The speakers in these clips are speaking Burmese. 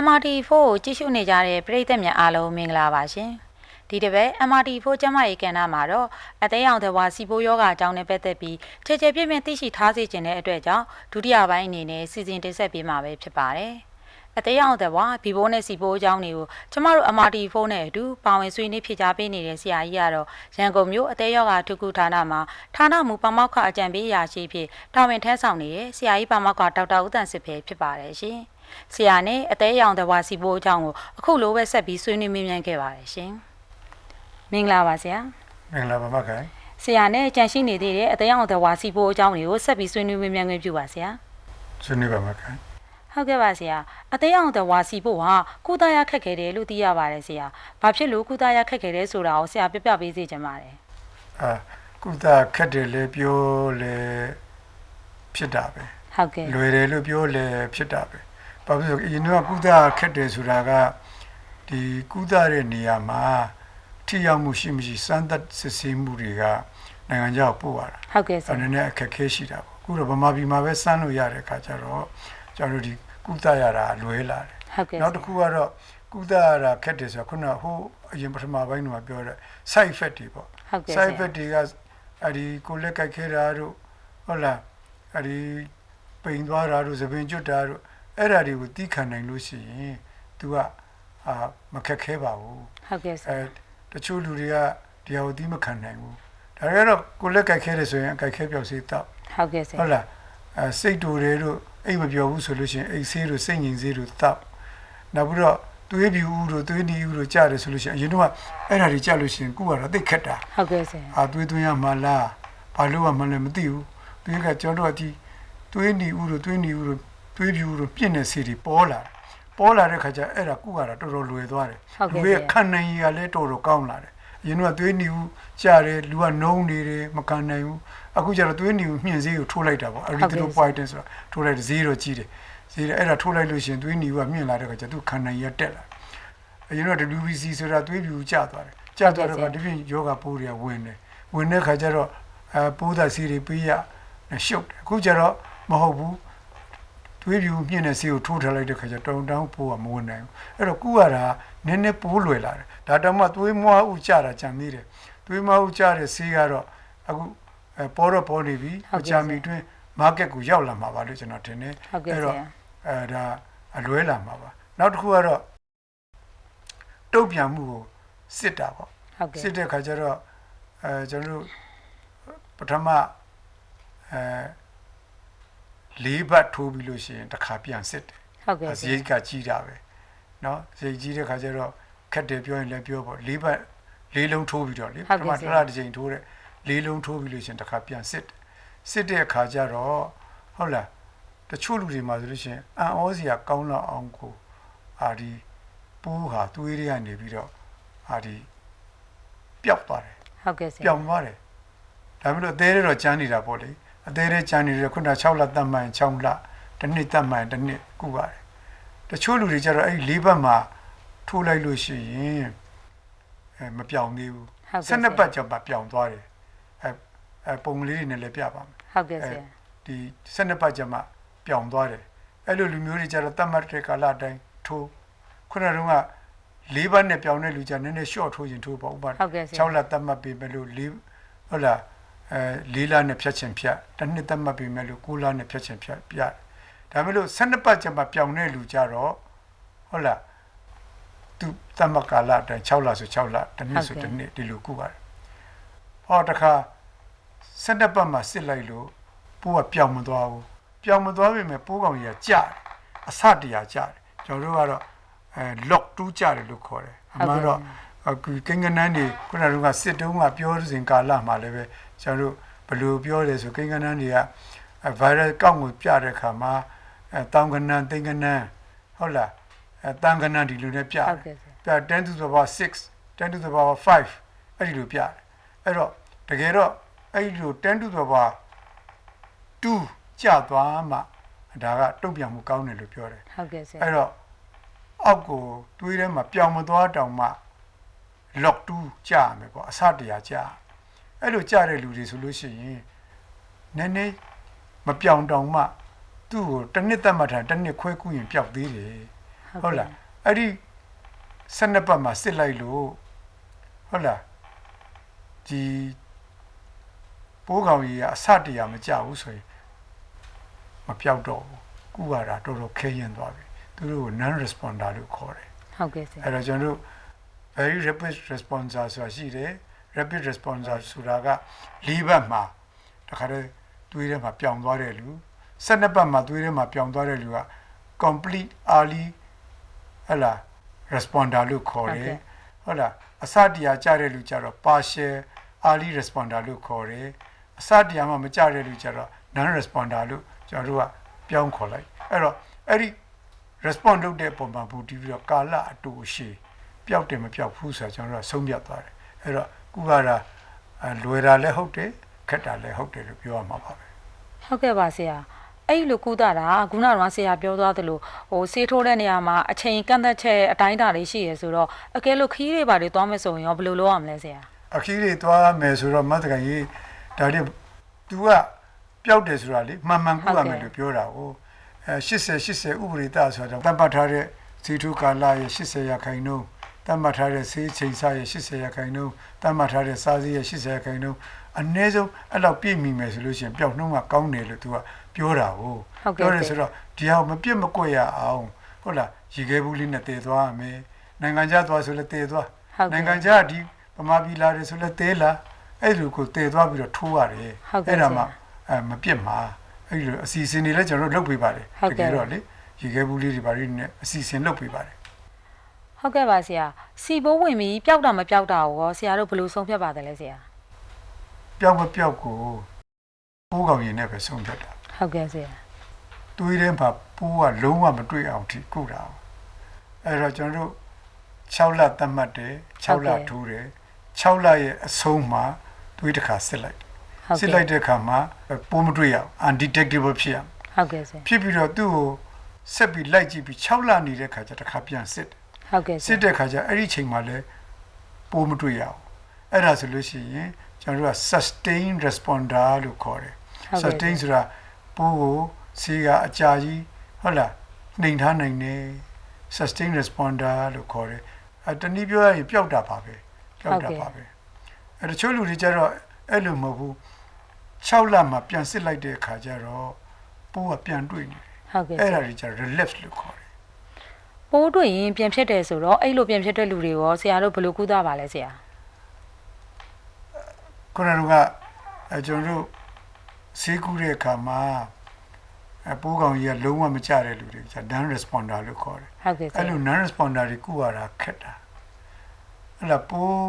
MRT4 ကိုကြည့်ရှုနေကြတဲ့ပရိသတ်များအားလုံးမင်္ဂလာပါရှင်။ဒီတစ်ပတ် MRT4 ကျမရေးကဏ္ဍမှာတော့အသေးအောင်တဲ့ဝါစီပိုးယောဂအကြောင်းနဲ့ပတ်သက်ပြီးခြေပြည့်ပြည့်သိရှိထားစေခြင်းတဲ့အတွက်ကြောင့်ဒုတိယပိုင်းအနေနဲ့စီစဉ်တင်ဆက်ပေးမှာပဲဖြစ်ပါတယ်။အသေးအောင်တဲ့ဝါဘီဘိုးနဲ့စီပိုးအကြောင်းတွေကိုကျမတို့ MRT4 နဲ့အတူပါဝင်ဆွေးနွေးဖြေကြားပေးနေတဲ့ဆရာကြီးကတော့ရန်ကုန်မြို့အသေးယောဂထုကုဌာနမှာဌာနမူပါမောက္ခအကြံပေးအရာရှိဖြစ်တာဝန်ထမ်းဆောင်နေတဲ့ဆရာကြီးပါမောက္ခဒေါက်တာဦးတန်စစ်ဖေဖြစ်ပါတယ်ရှင်။ဆရာနဲ့အသေးရောင်တဲ့ဝါစီပိုးအကြောင်းကိုအခုလိုပဲဆက်ပြီးဆွေးနွေးမြင်ခဲ့ပါတယ်ရှင်။မင်္ဂလာပါဆရာ။မင်္ဂလာပါမခိုင်။ဆရာနဲ့ကြံရှိနေသေးတဲ့အသေးရောင်တဲ့ဝါစီပိုးအကြောင်းတွေကိုဆက်ပြီးဆွေးနွေးမြင်ခွင့်ပြုပါဆရာ။ဆွေးနွေးပါမခိုင်။ဟုတ်ကဲ့ပါဆရာ။အသေးရောင်တဲ့ဝါစီပိုးဟာကုသရခက်ခဲတယ်လို့သိရပါတယ်ဆရာ။ဘာဖြစ်လို့ကုသရခက်ခဲတယ်ဆိုတာကိုဆရာပြပြပေးစေချင်ပါတယ်။ကုသခက်တယ်လေပြောလေဖြစ်တာပဲ။ဟုတ်ကဲ့။လွယ်တယ်လို့ပြောလေဖြစ်တာပဲ။ဘာဖြစ်လို့အရင်ကကုသခက်တယ်ဆိုတာကဒီကုသတဲ့နေရာမှာထိရောက်မှုရှိမရှိစမ်းသပ်စစ်ဆေးမှုတွေကနိုင်ငံခြားပို့ရတာဟုတ်ကဲ့ဆရာအဲ့ဒါနဲ့အခက်ခဲရှိတာပေါ့အခုတော့ဗမာပြည်မှာပဲစမ်းလို့ရတဲ့အခါကျတော့ကျွန်တော်တို့ဒီကုသရတာလွယ်လာတယ်ဟုတ်ကဲ့နောက်တစ်ခုကတော့ကုသရတာခက်တယ်ဆိုတော့ခုနဟိုအရင်ပထမပိုင်းကပြောတဲ့ side effect တွေပေါ့ side effect တွေကအဲ့ဒီကိုလက်ကိုက်ခဲတာတို့ဟုတ်လားအဲ့ဒီပိန်သွားတာတို့သပင်ကျွတ်တာတို့အဲ့ဓာတွေကိုတီးခံနိုင်လို့ရှိရင် तू ကမခက်ခဲပါဘူးဟုတ်ကဲ့ဆရာတချို့လူတွေကဒီဟာကိုတီးမခံနိုင်ဘူးဒါကြတော့ကိုလက်ကိုက်ခဲတယ်ဆိုရင်ကိုက်ခဲပြောက်စေးတော့ဟုတ်ကဲ့ဆရာဟုတ်လားစိတ်တူတွေတို့အိတ်မပြောဘူးဆိုလို့ရှိရင်အိတ်ဆေးတို့စိတ်ငြိမ်ဆေးတို့တော့နောက်ပြီးတော့သွေးပြူဦးတို့သွေးနီဦးတို့ကြားတယ်ဆိုလို့ရှိရင်အရင်တော့အဲ့ဓာတွေကြားလို့ရှိရင်ကိုကတော့သိခက်တာဟုတ်ကဲ့ဆရာသွေးသွင်းရမှလားဘာလို့မှလည်းမသိဘူးသွေးကကျွန်တော်တို့ဒီသွေးနီဦးတို့သွေးနီဦးတို့သွေးပြူဦးတို့ပြင့်တဲ့ဆေးတွေပေါ်လာတဲ့ခါကျအဲ့ဒါကုရတာတော်တော်လွယ်သွားတယ်လူရဲ့ခံနိုင်ရလည်းတော်တော်ကောင်းလာတယ်အရင်ကသွေးနီဦးကြားတယ်လူကနှုံးနေတယ်မခံနိုင်ဘူးအခုကျတော့သွေးနီဦးမြင့်စေးကိုထိုးလိုက်တာပေါ့ erythropoietin ဆိုတာထိုးလိုက်ဈေးတော့ကြီးတယ်ဈေးအဲ့ဒါထိုးလိုက်လို့ရှိရင်သွေးနီဦးကမြင့်လာတဲ့ခါကျသူခံနိုင်ရတက်လာအရင်က WBC ဆိုတာသွေးပြူကျသွားတယ်ကျသွားတော့ဒီပြင်ယောဂပိုးတွေကဝင်တဲ့ခါကျတော့ပိုးသားစီတွေပေးရရှုပ်တယ်အခုကျတော့မဟုတ်ဘူးသွေးပြူမြင့်တဲ့ဆေးကိုထိုးထားလိုက်တဲ့ခါကျတောင်းပိုးကမဝင်နိုင်ဘူးအဲ့တော့ကုရတာနည်းနည်းပိုးလွယ်လာတယ်ဒါတောင်မှသွေးမွားဥကြတာကြံသေးတယ်သွေးမွားဥကြတဲ့ဆေးကတော့အခုပေါ်နေပြီအချာမီတွင် market ကိုရောက်လာမှာပါလို့ကျွန်တော်ထင်တယ်အဲ့တော့ဒါအလွဲလာမှာပါနောက်တစ်ခုကတော့တုတ်ပြန်မှုကိုစစ်တာပေါ့စစ်တဲ့ခါကျတော့ကျွန်တော်တို့ပထမလေးဘတ်ထိုးပြီးလို့ရှိရင်တစ်ခါပြန်စစ်တယ်ဟုတ်ကဲ့ဈေးကကြီးတာပဲเนาะဈေးကြီးတဲ့ခါကျတော့ခက်တယ်ပြောရင်လည်းပြောပေါ့လေးဘတ်လေးလုံးထိုးပြီးတော့လေပထမတစ်ခါတစ်ချိန်ထိုးတဲ့လေးလုံးထိုးပြီးလို့ရှိရင်တစ်ခါပြန်စစ်တဲ့အခါကျတော့ဟုတ်လားတချို့လူတွေမှာဆိုလို့ရှိရင်အံ့ဩစရာကောင်းတော့အောင်ကိုဒီပိုးဟာသွေးတွေကနေပြီးတော့ဒီပျောက်သွားတယ်ဟုတ်ကဲ့ဆရာပျောက်သွားတယ်ဒါမျိုးလို့အသေးတော့ကျန်းနေတာပေါ့လေအသေးလေးကျန်းနေတယ်ခုန6လတတ်မှန်6လတစ်နှစ်တတ်မှန်တစ်နှစ်ကုပါတယ်တချို့လူတွေကျတော့အဲ့၄ဘတ်မှာထိုးလိုက်လို့ရှိရင်မပြောင်းသေးဘူး12ပတ်ကျော်ပြောင်းသွားတယ်ပုံလေးတွေနဲ့လည်းပြပါမယ်ဟုတ်ကဲ့ဆရာဒီ12ပတ်ကျော်ပြောင်းသွားတယ်အဲ့လိုလူမျိုးတွေကျတော့တတ်မှတ်တဲ့ကာလအတိုင်းထိုးခုနတုန်းက၄ဘတ်နဲ့ပြောင်းတဲ့လူကျနည်းနည်း short ထိုးရင်ထိုးပေါ့ဥပမာ6လတတ်မှတ်ပြီမဲ့လို့ဟုတ်လား၄လနဲ့ဖြတ်ချင်ဖြတ်တစ်နှစ်သက်မှတ်ပြီမဲ့လို့9လနဲ့ဖြတ်ချင်ဖြတ်ပြဒါမဲ့လို့12ပတ်ကျမှပြောင်းတဲ့လူကြတော့ဟုတ်လားသူသက်မှတ်ကာလအတိုင်း6လဆို6လတစ်နှစ်ဆိုတစ်နှစ်ဒီလိုကုပါတယ်ဟောတခါ12ပတ်မှာစစ်လိုက်လို့ပိုးကပြောင်းမသွားဘူးပြောင်းမသွားပြီမဲ့ပိုးကောင်ကြီးကကြတယ်အစတရားကြတယ်ကျွန်တော်တို့ကတော့lock 2ကြတယ်လို့ခေါ်တယ်အမှန်တော့ကိန်းကနန်းတွေခုနကစစ်တုံးကပြောစဉ်ကာလမှာလည်းပဲကျွန်တော်တို့ဘယ်လိုပြောလဲဆိုကိန်းကနန်းတွေက virus ကောက်ကိုပြတဲ့အခါမှာတောင်ကနန်းသိန်းကနန်းဟုတ်လားတန်ကနန်းဒီလိုနဲ့ပြ10 to the power 6 10 to the power 5အဲ့ဒီလိုပြတယ်အဲ့တော့တကယ်တော့အဲ့ဒီလို10 to the power 2ကျသွားမှဒါကတုံ့ပြန်မှုကောင်းတယ်လို့ပြောတယ်ဟုတ်ကဲ့ဆရာအဲ့တော့အောက်ကိုတွေးထဲမှာပြောင်းမသွားတောင်မှ lock 2ကြာမယ်ပေါ့အစတရားကြာအဲ့လိုကြာတဲ့လူတွေဆိုလို့ရှိရင်နည်းနည်းမပြောင်းတောင်မှသူ့ကိုတစ်နှစ်သက်မှတ်ထားတစ်နှစ်ခွဲကူးရင်ပျောက်သေးတယ် ဟုတ်လားအဲ့ဒီ12ပတ်မှာစစ်လိုက်လို့ဟုတ်လားဒီပိုးကောင်ကြီးကအစတရားမကြဘူးဆိုရင်မပြောက်တော့ဘူးကုရတာတော်တော်ခဲရင်သွားပြီသူတို့ non responder လို့ခေါ်တယ်ဟုတ်ကဲ့ဆရာအဲ့တော့ကျွန်တော်တို့ very rapid responder ဆိုတာရှိတယ် rapid responder ဆိုတာက4ပတ်မှာတခါတည်းသွေးထဲမှာပြောင်းသွားတဲ့လူ12ပတ်မှာသွေးထဲမှာပြောင်းသွားတဲ့လူက complete early ဟလာ responder လို့ခေါ်တယ်ဟုတ်လားအစတရားကြတဲ့လူကြတော့ partial early responder လို့ခေါ်တယ်အစတရားမှမကြတဲ့လူကြတော့ non responder လို့ကျွန်တော်တို့ကပြောင်းခေါ်လိုက်အဲ့တော့အဲ့ဒီ respond လုပ်တဲ့ပုံမှာဘူးတည်ပြီးတော့ကာလအတူအရှိပျောက်တယ်မပျောက်ဘူးဆိုတော့ကျွန်တော်တို့ဆုံးဖြတ်သွားတယ်အဲ့တော့ကုကရာလွယ်တာလည်းဟုတ်တယ်ခက်တာလည်းဟုတ်တယ်လို့ပြောရမှာပါပဲဟုတ်ကဲ့ပါဆရာအဲ့လိုကုသတာခုနကဆရာပြောသွားသလိုဆေးထိုးတဲ့နေရာမှာအချိန်ကန့်သက်ချက်အတိုင်းအတာလေးရှိရဆိုတော့အကယ်လို့ခီးတွေပါတွေသွားမယ်ဆိုရင်ရောဘယ်လိုလုပ်ရမလဲဆရာအခီးတွေသွားမယ်ဆိုတော့မတ်တကကြီးဒါလေး तू ကပျောက်တယ်ဆိုတာလေမှန်မှန်ကုရမယ်လို့ပြောတာကို80ဥပဒေတာဆိုတော့တတ်မှတ်ထားတဲ့စီထုကာလရဲ့80ရာခိုင်နှုန်းတတ်မှတ်ထားတဲ့ဆေးချိန်စားရဲ့80ရာခိုင်နှုန်းတတ်မှတ်ထားတဲ့စားစည်းရဲ့80ရာခိုင်နှုန်းအနည်းဆုံးအဲ့လောက်ပြည့်မီမယ်ဆိုလို့ရှိရင်ပျောက်နှုန်းကကောင်းတယ်လို့ तू ကပြောတာကိုပြောတယ်ဆိုတော့ဒီဟာမပြစ်မကွက်ရအောင်ဟုတ်လားရေခဲဘူးလေးနဲ့တည်သွားရမယ်နိုင်ငံခြားသွားဆိုလည်းတည်သွားနိုင်ငံခြားဒီဗမာပြည်လာတယ်ဆိုလည်းတည်လာအဲ့လိုကိုတည်သွားပြီးတော့ထိုးရတယ်အဲ့ဒါမှမပြစ်မှာအဲ့လိုအစီအစဉ်တွေလည်းကျွန်တော်တို့လုပ်ပေးပါတယ်တကယ်တော့လေရေခဲဘူးလေးတွေပါရင်းနဲ့အစီအစဉ်လုပ်ပေးပါတယ်ဟုတ်ကဲ့ပါဆရာစီဘိုးဝင်ပြီးပျောက်တာမပျောက်တာကိုဆရာတို့ဘယ်လိုဆုံးဖြတ်ပါသလဲဆရာပျောက်မပျောက်ကိုပိုးကောင်ရင်နဲ့ပဲဆုံးဖြတ်တာဟုတ်ကဲ့ဆရာသွေးထဲမှာပိုးကလုံးဝမတွေ့အောင်ထိကုတာအဲ့တော့ကျွန်တော်တို့6လသတ်မှတ်တယ်6လထိုးတယ်6လရဲ့အဆုံးမှာသွေးတစ်ခါစစ်လိုက်စစ်လိုက်တဲ့အခါမှာပိုးမတွေ့ရအောင် undetectable ဖြစ်ရဟုတ်ကဲ့ဆရာဖြစ်ပြီးတော့သူ့ကိုဆက်ပြီးလိုက်ကြည့်ပြီး6လနေတဲ့ခါကျတစ်ခါပြန်စစ်ဟုတ်ကဲ့စစ်တဲ့ခါကျအဲ့ဒီချိန်မှာလဲပိုးမတွေ့ရအောင်အဲ့ဒါဆိုလို့ရှိရင်ကျွန်တော်တို့က sustain responder လို့ခေါ်တယ် sustain ဆိုတာပိုးကိုဆေးကအကြာကြီးဟုတ်လားနှိမ်ထားနိုင်တယ် sustain responder လို့ခေါ်တယ်တနည်းပြောရရင်ပျောက်တာပါပဲပျောက်တာပါပဲအဲ့တချို့လူတွေကျတော့အဲ့လိုမဟုတ်ဘူး6လမှာပြန်စစ်လိုက်တဲ့အခါကျတော့ပိုးကပြန်တွေ့နေတယ်ဟုတ်ကဲ့အဲ့ဒါကြီးကျ relapse လို့ခေါ်တယ်ပိုးတွေ့ရင်ပြန်ဖြစ်တယ်ဆိုတော့အဲ့လိုပြန်ဖြစ်တဲ့လူတွေရောဆရာတို့ဘယ်လိုကုသပါလဲဆရာခုနကကျွန်တော်တို့ဆေးကုတဲ့အခါမှာပိုးကောင်ကြီးကလုံးဝမကြတဲ့လူတွေကျ non responder လို့ခေါ်တယ်ဟုတ်ကဲ့အဲ့လို non responder တွေကုရတာခက်တာအဲ့ဒါပိုး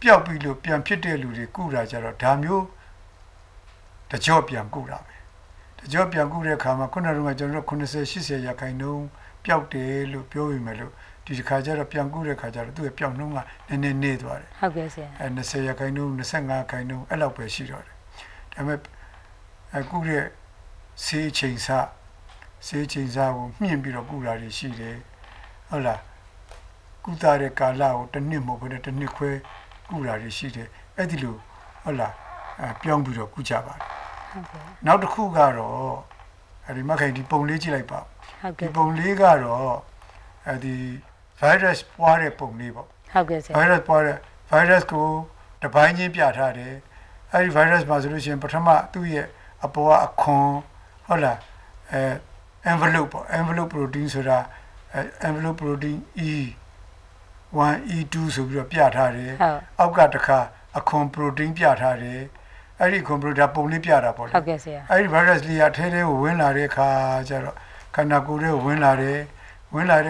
ပျောက်ပြီးလို့ပြန်ဖြစ်တဲ့လူတွေကုတာကြတော့ဒါမျိုးတကြော့ပြန်ကုတာပဲတကြော့ပြန်ကုတဲ့အခါမှာခုနကကျွန်တော်တို့90 80ရာခိုင်နှုန်းပျောက်တယ်လို့ပြောပြီးမယ်လို့ဒီတစ်ခါကျတော့ပြန်ကုတဲ့ခါကျတော့သူ့ရဲ့ပျောက်နှုန်းကနည်းနည်းနေသွားတယ်ဟုတ်ကဲ့ဆရာ20ရာခိုင်နှုန်း25ရာခိုင်နှုန်းအဲ့လောက်ပဲရှိတော့တယ်ဒါပေမဲ့ကုတဲ့ဆေးချိန်စားကိုမြင့်ပြီးတော့ကုတာတွေရှိတယ်ဟုတ်လားကုသတဲ့ကာလကိုတစ်နှစ်မဟုတ်ဘဲနဲ့တစ်နှစ်ခွဲကုတာတွေရှိတယ်အဲ့ဒီလိုဟုတ်လားပြောင်းပြီးတော့ကုကြပါတယ်ဟုတ်ကဲ့နောက်တစ်ခုကတော့ဒီမခိုင်ဒီပုံလေးကြည့်လိုက်ပါဟုတ်ကဲ့ဒီပုံလေးကတော့ဒီ virus ပွားတဲ့ပုံလေးပေါ့ဟုတ်ကဲ့ဆရာ virus ပွားတဲ့ virus ကိုတစ်ပိုင်းချင်းပြထားတယ်အဲ့ဒီ virus မှာဆိုလို့ရှိရင်ပထမသူ့ရဲ့အပေါ်ကအခွန်ဟုတ်လားenvelope ပေါ့ envelope protein ဆိုတာ envelope protein E1 E2 ဆိုပြီးတော့ပြထားတယ်အောက်ကတစ်ခါအခွန် protein ပြထားတယ်အဲ့ဒီ ခွန် protein ပုံလေးပြတာပေါ့လေဟုတ်ကဲ့ဆရာအဲ့ဒီ virus လေးကထဲထဲကိုဝင်လာတဲ့အခါကျတော့ခန္ဓာကိုယ်ထဲကိုဝင်လာတဲ့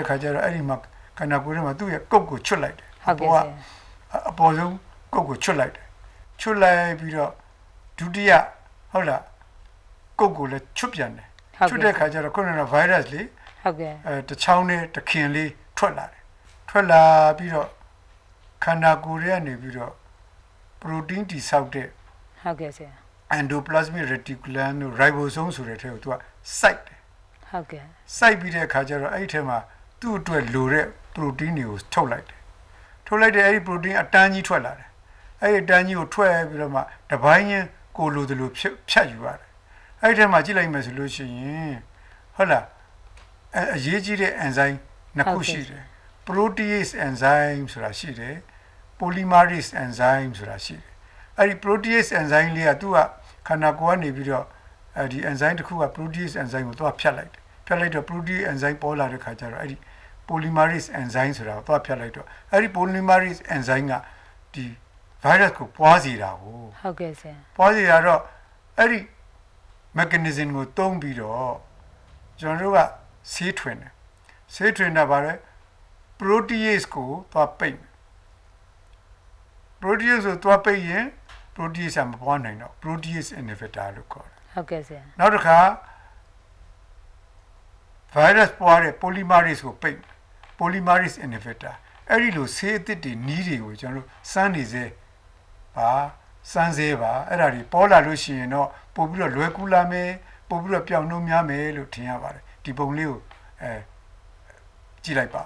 အခါကျတော့အဲ့ဒီမှာခန္ဓာကိုယ်ထဲမှာသူ့ရဲ့ကုတ်ကိုချွတ်လိုက်တယ်ဟုတ်ကဲ့ဆရာအပေါ်ဆုံးကုတ်ကိုချွတ်လိုက်တယ်ချွတ်လိုက်ပြီးတော့ဒုတိယဟုတ်လားကုတ်ကိုလည်းချွတ်ပြန်တယ်ချွတ်တဲ့အခါကျတော့ခုနက virus လေးဟုတ်ကဲ့တချောင်းနဲ့တခင်လေးထွက်လာတယ်ထွက်လာပြီးတော့ခန္ဓာကိုယ်ထဲကနေပြီးတော့ protein တိဆောက်တဲ့ဟုတ်ကဲ့ဆရာ endoplasmic reticulum တို့ ribosome ဆိုတဲ့ထဲကိုသူကစိုက်တယ်ဟုတ်ကဲ့စိုက်ပြီးတဲ့အခါကျတော့အဲ့ဒီထဲမှာသူ့အတွက်လိုတဲ့ protein တွေကိုထုတ်လိုက်တယ်ထုတ်လိုက်တဲ့အဲ့ဒီ protein အတန်းကြီးထွက်လာတယ်အဲ့ဒီအတန်းကြီးကိုထွက်ပြီးတော့မှတပိုင်းချင်းကိုလိုသလိုဖြတ်ယူရတယ်အဲ့ဒီထဲမှာကြည့်လိုက်မယ်ဆိုလို့ရှိရင်ဟုတ်လား အရေးကြီးတဲ့ enzyme နှစ်ခုရှိတယ် protease enzyme ဆိုတာရှိတယ် polymerase enzyme ဆိုတာရှိတယ်အဲ့ဒီ protease enzyme လေးကသူကခန္ဓာကိုယ်ကနေပြီးတော့ဒီ enzyme တစ်ခုက protease enzyme ကိုသွားဖြတ်လိုက်တယ်ဖြတ်လိုက်တော့ protease enzyme ပေါ်လာတဲ့ခါကျတော့အဲ့ဒီ polymerase enzyme ဆိုတာကိုသွားဖြတ်လိုက်တော့အဲ့ဒီ polymerase enzyme ကဒီ virus ကိုပွားစေတာကိုဟုတ်ကဲ့ဆရာပွားစေရတော့အဲ့ဒီ mechanism ကိုသုံးပြီးတော့ကျွန်တော်တို့ကဆေးထွင်တယ်ဆေးထွင်တာပါလေ protease ကိုသွားပိတ် protease ကိုသွားပိတ်ရင် protease မပွားနိုင်တော့ protease inhibitor လို့ခေါ်တယ်ဟုတ်ကဲ့ဆရာနောက်တစ်ခါ virus ပွားတဲ့ polymerase ကိုပိတ် polymerase inhibitor အဲ့ဒီလိုဆေးအသစ်တွေနီးတွေကိုကျွန်တော်တို့စမ်းနေစေပါစမ်းစေပါအဲ့ဒါတွေပေါ်လာလို့ရှိရင်တော့ပို့ပြီးတော့လွယ်ကူလာမယ်ပို့ပြီးတော့ပြောင်းနှုံးများမယ်လို့ထင်ရပါတယ်ဒီပုံလေးကိုကြည့်လိုက်ပါ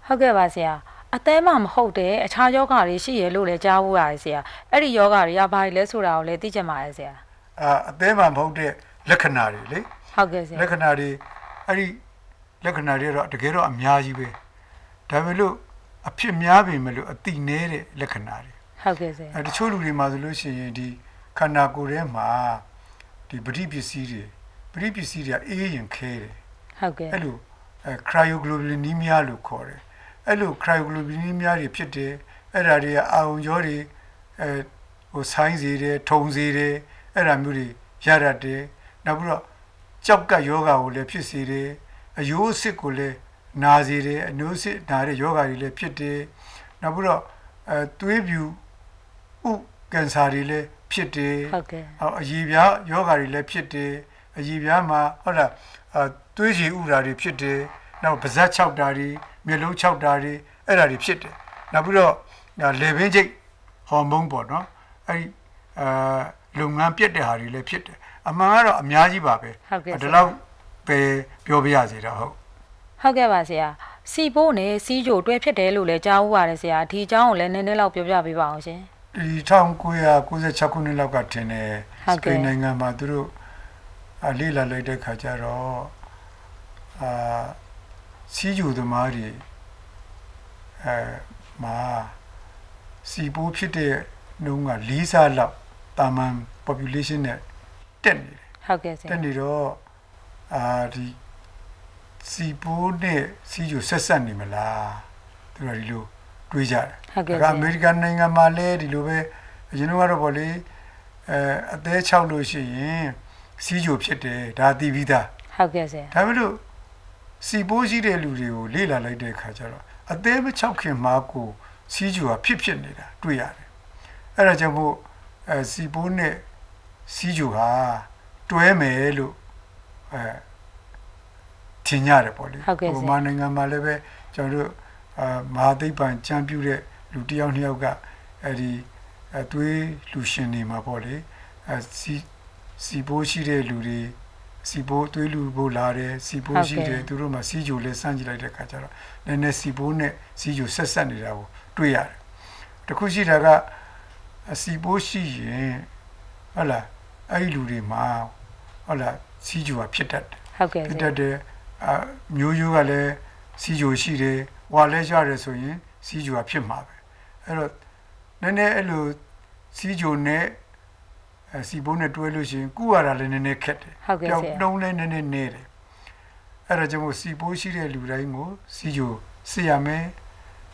ဟုတ်ကဲ့ပါဆရာအသေးမှမဟုတ်တဲ့အခြားယောဂတွေရှိရလို့လည်းကြားဖို့ရတယ်ဆရာအဲ့ဒီယောဂတွေကဘာတွေလဲဆိုတာကိုလည်းသိချင်ပါတယ်ဆရာအသေးမှမဟုတ်တဲ့လက္ခဏာတွေလေဟုတ်ကဲ့ဆရာလက္ခဏာတွေအဲ့ဒီလက္ခဏာတွေတော့တကယ်တော့အများကြီးပဲဒါပေမဲ့လို့အဖြစ်များပြီမလို့အတိနေတဲ့လက္ခဏာတွေဟုတ်ကဲ့ဆရာတချို့လူတွေမှာဆိုလို့ရှိရင်ဒီခန္ဓာကိုယ်ထဲမှာဒီပဋိပစ္စည်းတွေအေးရင်ခဲတယ်ဟုတ်ကဲ့အဲ့လိုcryoglobulinemia လို့ခေါ်တယ်အဲ့လို cryoglobulinemia တွေဖြစ်တယ်အဲ့ဒါတွေကအာရုံကြောတွေဟိုဆိုင်းစေတယ်ထုံစေတယ်အဲ့ဒါမျိုးတွေရရတယ်နောက်ပြီးတော့ကြောက်ကယောဂါကိုလည်းဖြစ်စေတယ်အယိုးအစစ်ကိုလည်းနာစေတယ်အနိုးစစ်နာတဲ့ယောဂါတွေလည်းဖြစ်တယ်နောက်ပြီးတော့သွေးပြူဥကင်ဆာတွေလည်းဖြစ်တယ်ဟုတ်ကဲ့အရည်ပြားယောဂါတွေလည်းဖြစ်တယ်အရည်ပြားမှာဟုတ်လားသွေးရည်ဥတာတွေဖြစ်တယ်နောက်ပါးစပ်ခြောက်တာတွေမျက်လုံးခြောက်တာတွေအဲ့ဒါတွေဖြစ်တယ်နောက်ပြီးတော့လေပင်ချိတ်ဟော်မုန်းပေါ့နော်အဲ့ဒီလုပ်ငန်းပြတ်တဲ့ဟာတွေလည်းဖြစ်တယ်အမှန်ကတော့အများကြီးပါပဲဒီလောက်ပဲပြောပြရစီတော့ဟုတ်ကဲ့ပါဆရာစီပိုးနဲ့စီးကြိုတွဲဖြစ်တယ်လို့လည်းကြားဦးပါတယ်ဆရာဒီအကြောင်းကိုလည်းနည်းနည်းလောက်ပြောပြပေးပါအောင်ရှင်ဒီ1996ခုနှစ်လောက်ကထင်တယ်စပိန်နိုင်ငံမှာသူတို့လေ့လာလိုက်တဲ့ခါကျတော့စီးကြိုသမားတွေမှာစီပိုးဖြစ်တဲ့နှုန်းက4ဆလောက်တာမန် population နဲ့တက်နေတယ်ဟုတ်ကဲ့ဆရာတက်နေတော့ဒီစီပိုးနဲ့စီးကြိုဆက်ဆက်နေမလားသူတို့ဒီလိုတွေးကြတယ်ဟုတ်ကဲ့ဆရာအမေရိကန်နိုင်ငံမှာလည်းဒီလိုပဲအရင်ကတော့ဗောလေအသေး6လို့ရှိရင်စီးကြိုဖြစ်တယ်ဒါသိပြီးသားဟုတ်ကဲ့ဆရာဒါပေမဲ့လို့စီပိုးရှိတဲ့လူတွေကိုလေ့လာလိုက်တဲ့အခါကျတော့အသေးမ6ခင်မှာကိုစီးကြိုကဖြစ်နေတာတွေ့ရတယ်အဲ့ဒါကြောင့်မို့စီပိုးနဲ့စီးကြိုဟာတွဲမယ်လို့ထင်ရတယ်ပေါ့လေမာနိုင်ငံမှာလည်းပဲကျွန်တော်တို့မဟာသိပ္ပံကျမ်းပြုတဲ့လူတစ်ယောက်နှစ်ယောက်ကအဲ့ဒီသွေးလူရှင်တွေမှာပေါ့လေစီပိုးရှိတဲ့လူတွေစီပိုးသွေးလူပိုးလာတယ်စီပိုးရှိတယ်သူတို့မှာစီဂျိုလေးစမ်းကြည့်လိုက်တဲ့အခါကျတော့နည်းနည်းစီပိုးနဲ့စီဂျိုဆက်နေတာကိုတွေ့ရတယ်တခုရှိတာကစီပိုးရှိရင်ဟုတ်လားအဲ့ဒီလူတွေမှာဟုတ်လားစီဂျိုကဖြစ်တတ်တယ်ဟုတ်ကဲ့ဖြစ်တတ်တယ်မျိုးရိုးကလည်းစီဂျိုရှိတယ်ဝါလဲရတယ်ဆိုရင်စီဂျိုကဖြစ်မှာပဲအဲ့တော့နည်းနည်းအဲ့လိုစီဂျိုနဲ့စီပိုးနဲ့တွဲလို့ရှိရင်ကုရတာလည်းနည်းနည်းခက်တယ်ကြောက်တုံးလည်းနည်းနည်းနေတယ်အဲ့ဒါကြောင့်မို့စီပိုးရှိတဲ့လူတိုင်းကိုစီဂျိုစစ်ရမယ်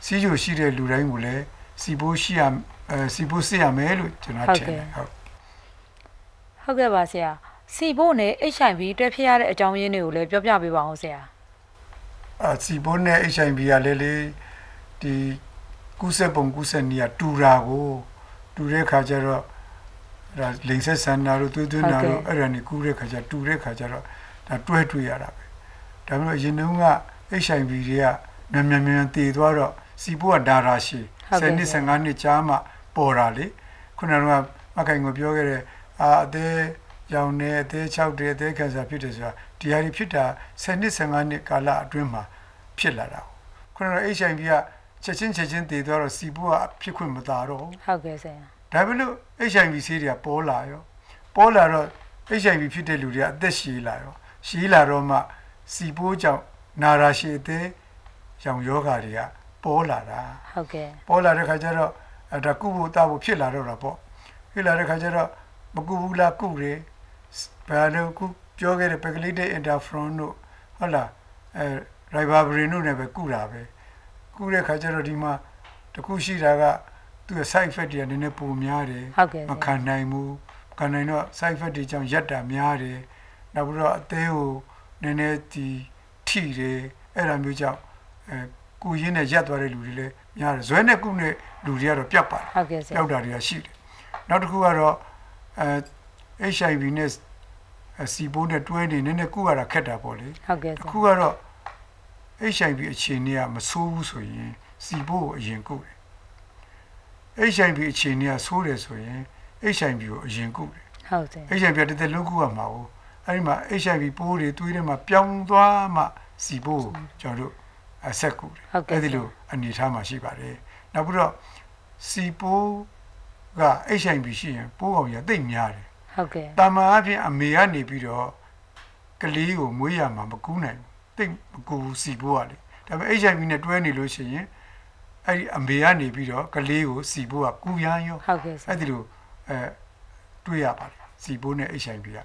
စီဂျိုရှိတဲ့လူတိုင်းကိုလည်းစီပိုးစစ်ရမယ်လို့ကျွန်တော်ထင်တယ်ဟုတ်ကဲ့ပါဆရာစီပိုးနဲ့ HIV တွဲဖြစ်ရတဲ့အကြောင်းရင်းတွေကိုလည်းပြောပြပေးပါအောင်ဆရာ စီပိုးနဲ့ HIV ကလည်းလေဒီကူးစက်ပုံကူးစက်နည်းကတူတာကိုတူတဲ့ခါကျတော့ဒါလိန်ဆက်ဆန်နာတို့သွေးသွင်းနာတို့အဲ့ဒါနေကူးတဲ့ခါကျတူတဲ့ခါကျတော့ဒါတွဲတွေ့ရတာပဲဒါပေမဲ့အရင်တုန်းက HIV တွေကမြန်တည်သွားတော့စီပိုးကဒါရာရှိ10နှစ်15နှစ်ကြာမှပေါ်တာလေခုနကမခိုင်ကိုပြောခဲ့တဲ့အသေးရောင်နေအသေး6တွေအသေးကန်ဆာဖြစ်တယ်ဆိုတာဒီဟာတွေဖြစ်တာ10နှစ်15နှစ်ကာလအတွင်းမှာဖြစ်လာတာခုနက HIV ကချက်ချင်းတည်သွားတော့စီပိုးကဖြစ်ခွင့်မသာတော့ဟုတ်ကဲ့ဆရာဒါပေမဲ့ HIV ဆေးတွေကပေါ်လာတော့ HIV ဖြစ်တဲ့လူတွေကအသက်ရှည်လာတော့မှစီပိုးကြောင့်နာရာရှည်သေးရောင်ယောဂါတွေကပေါ်လာတာဟုတ်ကဲ့ပေါ်လာတဲ့ခါကျတော့ဒါကုဖို့တောက်ဖို့ဖြစ်လာတော့တာပေါ့ဖြစ်လာတဲ့ခါကျတော့မကုဘူးလားကုတယ်ဘာလို့ကုပြောခဲ့တဲ့ pegylated interferon တို့ဟုတ်လားribavirin တို့နဲ့ပဲကုတာပဲကုတဲ့ခါကျတော့ဒီမှာတခုရှိတာကသူ့ side effect တွေကနည်းနည်းပိုများတယ်မခံနိုင်ဘူးခံနိုင်တော့ side effect တွေကြောင့်ရက်တာများတယ်နောက်ပြီးတော့အသေးကိုနည်းနည်းဒီထိတယ်အဲ့ဒါမျိုးကြောင့်ကုရင်းနဲ့ရက်သွားတဲ့လူတွေလည်းများတယ်ဇွဲနဲ့ကုနဲ့လူတွေကတော့ပျောက်ပါတယ်ဟုတ်ကဲ့ဆရာပျောက်တာတွေကရှိတယ်နောက်တစ်ခုကတော့HIV နဲ့စီပိုးနဲ့တွဲနေနည်းနည်းကုရတာခက်တာပေါ့လေဟုတ်ကဲ့အခုကတော့ HIV အခြေအနေကမဆိုးဘူးဆိုရင်စီပိုးကိုအရင်ကုတယ်HIV အခြေအနေကဆိုးတယ်ဆိုရင် HIV ကိုအရင်ကုတယ်ဟုတ်တယ် HIV တသက်လုံးကုရမှာကိုအဲ့ဒီမှာ HIV ပိုးတွေသွေးထဲမှာပြောင်းသွားမှစီပိုးကျွန်တော်တို့ဆက်ကုတယ်အဲ့ဒီလိုအနေထားမှာရှိပါတယ်နောက်ပြီးတော့စီပိုးက HIV ရှိရင်ပိုးကောင်ကြီးသိပ်များတယ်ဟုတ်ကဲ့တာမန်အဖြစ်အမေကနေပြီးတော့ကလေးကိုမွေးရမှာမကူးနိုင်ဘူးသိပ်မကူစီပိုးကလေဒါပေမဲ့ HIV နဲ့တွဲနေလို့ရှိရင်အဲ့ဒီအမေကနေပြီးတော့ကလေးကိုစီပိုးကကူရမ်းရောဟုတ်ကဲ့အဲ့ဒီလိုတွေ့ရပါတယ်စီပိုးနဲ့ HIV က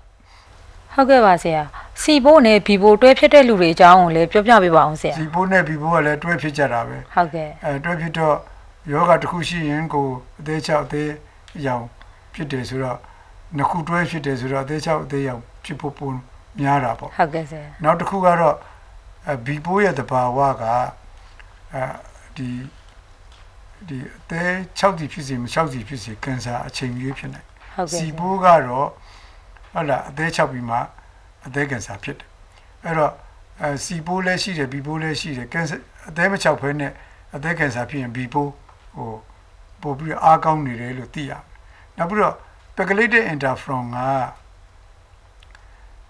ဟုတ်ကဲ့ပါဆရာစီပိုးနဲ့ဘီပိုးတွဲဖြစ်တဲ့လူတွေအကြောင်းကိုလည်းပြောပြပေးပါအောင်ဆရာစီပိုးနဲ့ဘီပိုးကလည်းတွဲဖြစ်ကြတာပဲဟုတ်ကဲ့တွဲဖြစ်တော့ယောဂတစ်ခုရှိရင်ကိုအသေးချောက်အသေးရောင်ဖြစ်တယ်ဆိုတော့နှစ်ခုတွဲဖြစ်တယ်ဆိုတော့အသေးချောက်အသေးရောင်ဖြစ်ဖို့ပုံများတာပေါ့ဟုတ်ကဲ့ဆရာနောက်တစ်ခုကတော့ဘီပိုးရဲ့သဘာဝကဒီအသေး6စီဖြစ်စီမ6စီဖြစ်စီကင်ဆာအချိန်ကြီးဖြစ်နိုင်စီပိုးကတော့ဟုတ်လားအသေး6ပြီးမှအသေးကင်ဆာဖြစ်တယ်အဲ့တော့စီပိုးလည်းရှိတယ်ဘီပိုးလည်းရှိတယ်ကင်ဆာအသေးမ6ဖဲနဲ့အသေးကင်ဆာဖြစ်ရင်ဘီပိုးဟိုပို့ပြီးအားကောင်းနေတယ်လို့သိရနောက်ပြီးတော့ pegylated interferon က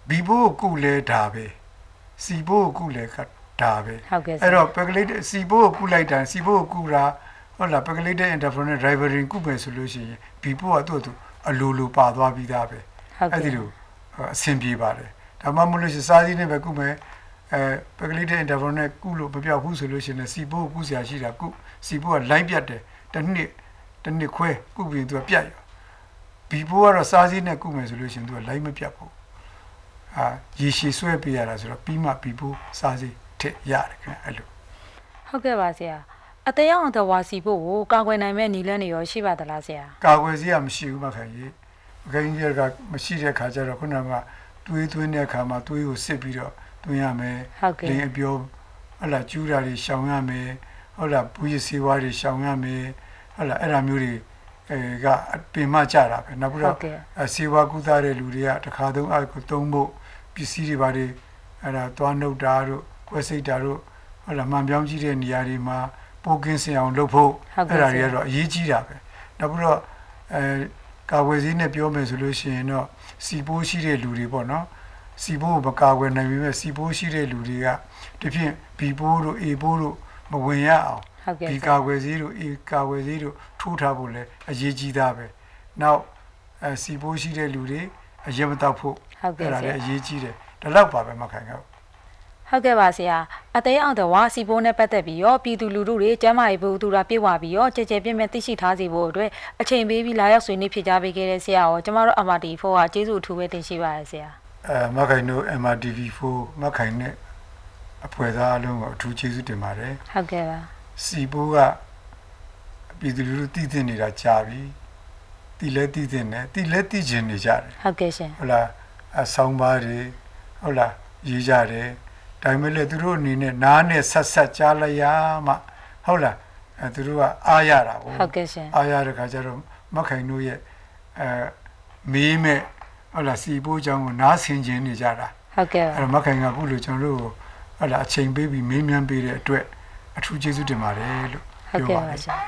ဘီပိုးကိုကုလဲဒါပဲစီပိုးကိုကုလဲဒါပဲအဲ့တော့ pegylated စီပိုးကိုကုလိုက်တာစီပိုးကိုကုတာဟုတ်လား pegylated interferon နဲ့ ribavirin ကုမယ်ဆိုလို့ရှိရင်ဘီပိုးကသူ့အလိုပါသွားပြီးသားပဲအဲ့ဒီလိုအဆင်ပြေပါတယ်ဒါမှမဟုတ်လို့ရှိရင်စားသီးနဲ့ပဲကုမယ်pegylated interferon နဲ့ကုလို့မပြောက်ဘူးဆိုလို့ရှိရင်စီပိုးကိုကုစရာရှိတာကုစီပိုးကလိုင်းပြတ်တယ်တစ်နှစ်ခွဲကုပြီးသူကပြတ်ရောဘီပိုးကတော့စားစည်းနဲ့ကုမယ်ဆိုလို့ရှိရင်သူကလိုင်းမပြတ်ဘူးရေရှည်ဆွဲပေးရတာဆိုတော့ပြီးမှဘီပိုးစားစည်းထည့်ရတယ်ခင်ဗျအဲ့လိုဟုတ်ကဲ့ပါဆရာအသေးအောင်တဝါစီဖို့ကိုကာကွယ်နိုင်မဲ့နည်းလမ်းတွေရောရှိပါသလားဆရာကာကွယ်စရာမရှိဘူးမခင်ကြီးအခိုင်ကြီးကမရှိတဲ့ခါကျတော့ခုနကတွေးသွင်းတဲ့အခါမှာတွေးကိုစစ်ပြီးတော့သွင်းရမယ်လင်းအပြောဟုတ်လားကျူးတာတွေရှောင်ရမယ်ဟုတ်လားပူရည်စေဝါးတွေရှောင်ရမယ်ဟုတ်လားအဲ့ဒါမျိုးတွေကပင်မကြတာပဲနောက်ပြီးတော့စေဝါကုသတဲ့လူတွေကတစ်ခါသုံးအခုသုံးဖို့ပစ္စည်းတွေပါတွေအဲ့ဒါသွားနှုတ်တာတို့ကွဲစိတ်တာတို့ဟုတ်လားမှန်ပြောင်းကြည့်တဲ့နေရာတွေမှာပိုကင်းစင်အောင်လုပ်ဖို့အဲ့ဒါတွေကတော့အရေးကြီးတာပဲနောက်ပြီးတော့ကာဝယ်ဆေးနဲ့ပြောမယ်ဆိုလို့ရှိရင်တော့စီပိုးရှိတဲ့လူတွေပေါ့နော်စီပိုးကိုမကာကွယ်နိုင်ပေမဲ့စီပိုးရှိတဲ့လူတွေကဒီဖြင့်ဘီပိုးတို့အေပိုးတို့မဝင်ရအောင်ဒီကာကွယ်ဆေးတို့အေကာကွယ်ဆေးတို့ထိုးထားဖို့လည်းအရေးကြီးတာပဲနောက်စီပိုးရှိတဲ့လူတွေအရင်မတောက်ဖို့အဲ့ဒါလည်းအရေးကြီးတယ်ဒါတော့ပါပဲမခိုင်ကောဟုတ်ကဲ့ပါဆရာအသေးအောင်တော့ဝါစီပိုးနဲ့ပတ်သက်ပြီးရောပြည်သူလူထုတွေကျန်းမာရေးဘူးသူတာပြေဝပြီးရောကြဲပြည့်မဲ့သိရှိထားစီဖို့အတွက်အချိန်ပေးပြီးလာရောက်ဆွေးနွေးဖြစ်ကြပေးခဲ့တဲ့ဆရာရောကျမတို့ MRTV4 ကကျေးဇူးအထူးပဲတင်ရှိပါရဆရာမခိုင်တို့ MRTV4 မခိုင်နဲ့အဖွဲ့သားအလုံးကိုအထူးကျေးဇူးတင်ပါတယ်ဟုတ်ကဲ့ပါစီပိုးကပြည်သူလူထုတည်တင်နေတာကြာပြီတည်လဲတည်တင်တယ်တည်လဲတည်ကျင်နေကြတယ်ဟုတ်ကဲ့ရှင်ဟုတ်လားအဆောင်ပါတွေဟုတ်လားရေးကြတယ်ဒါ ဒါပေမဲ့လည်းသူတို့အနေနဲ့နားနဲ့ဆက်ဆက်ကြားလိုက်ရမှဟုတ်လားသူတို့ကအားရတာပေါ့ဟုတ်ကဲ့ရှင်အားရတဲ့ခါကျတော့မခိုင်တို့ရဲ့မေးမဲ့ဟုတ်လားစီပိုးချောင်းကိုနားဆင်ခြင်းနေကြတာဟုတ်ကဲ့အဲ့တော့မခိုင်ကအခုလိုကျွန်တော်တို့ဟုတ်လားအချိန်ပေးပြီးမေးမြန်းပေးတဲ့အတွက်အထူးကျေးဇူးတင်ပါတယ်လို့ဟုတ်ကဲ့ပါရှင်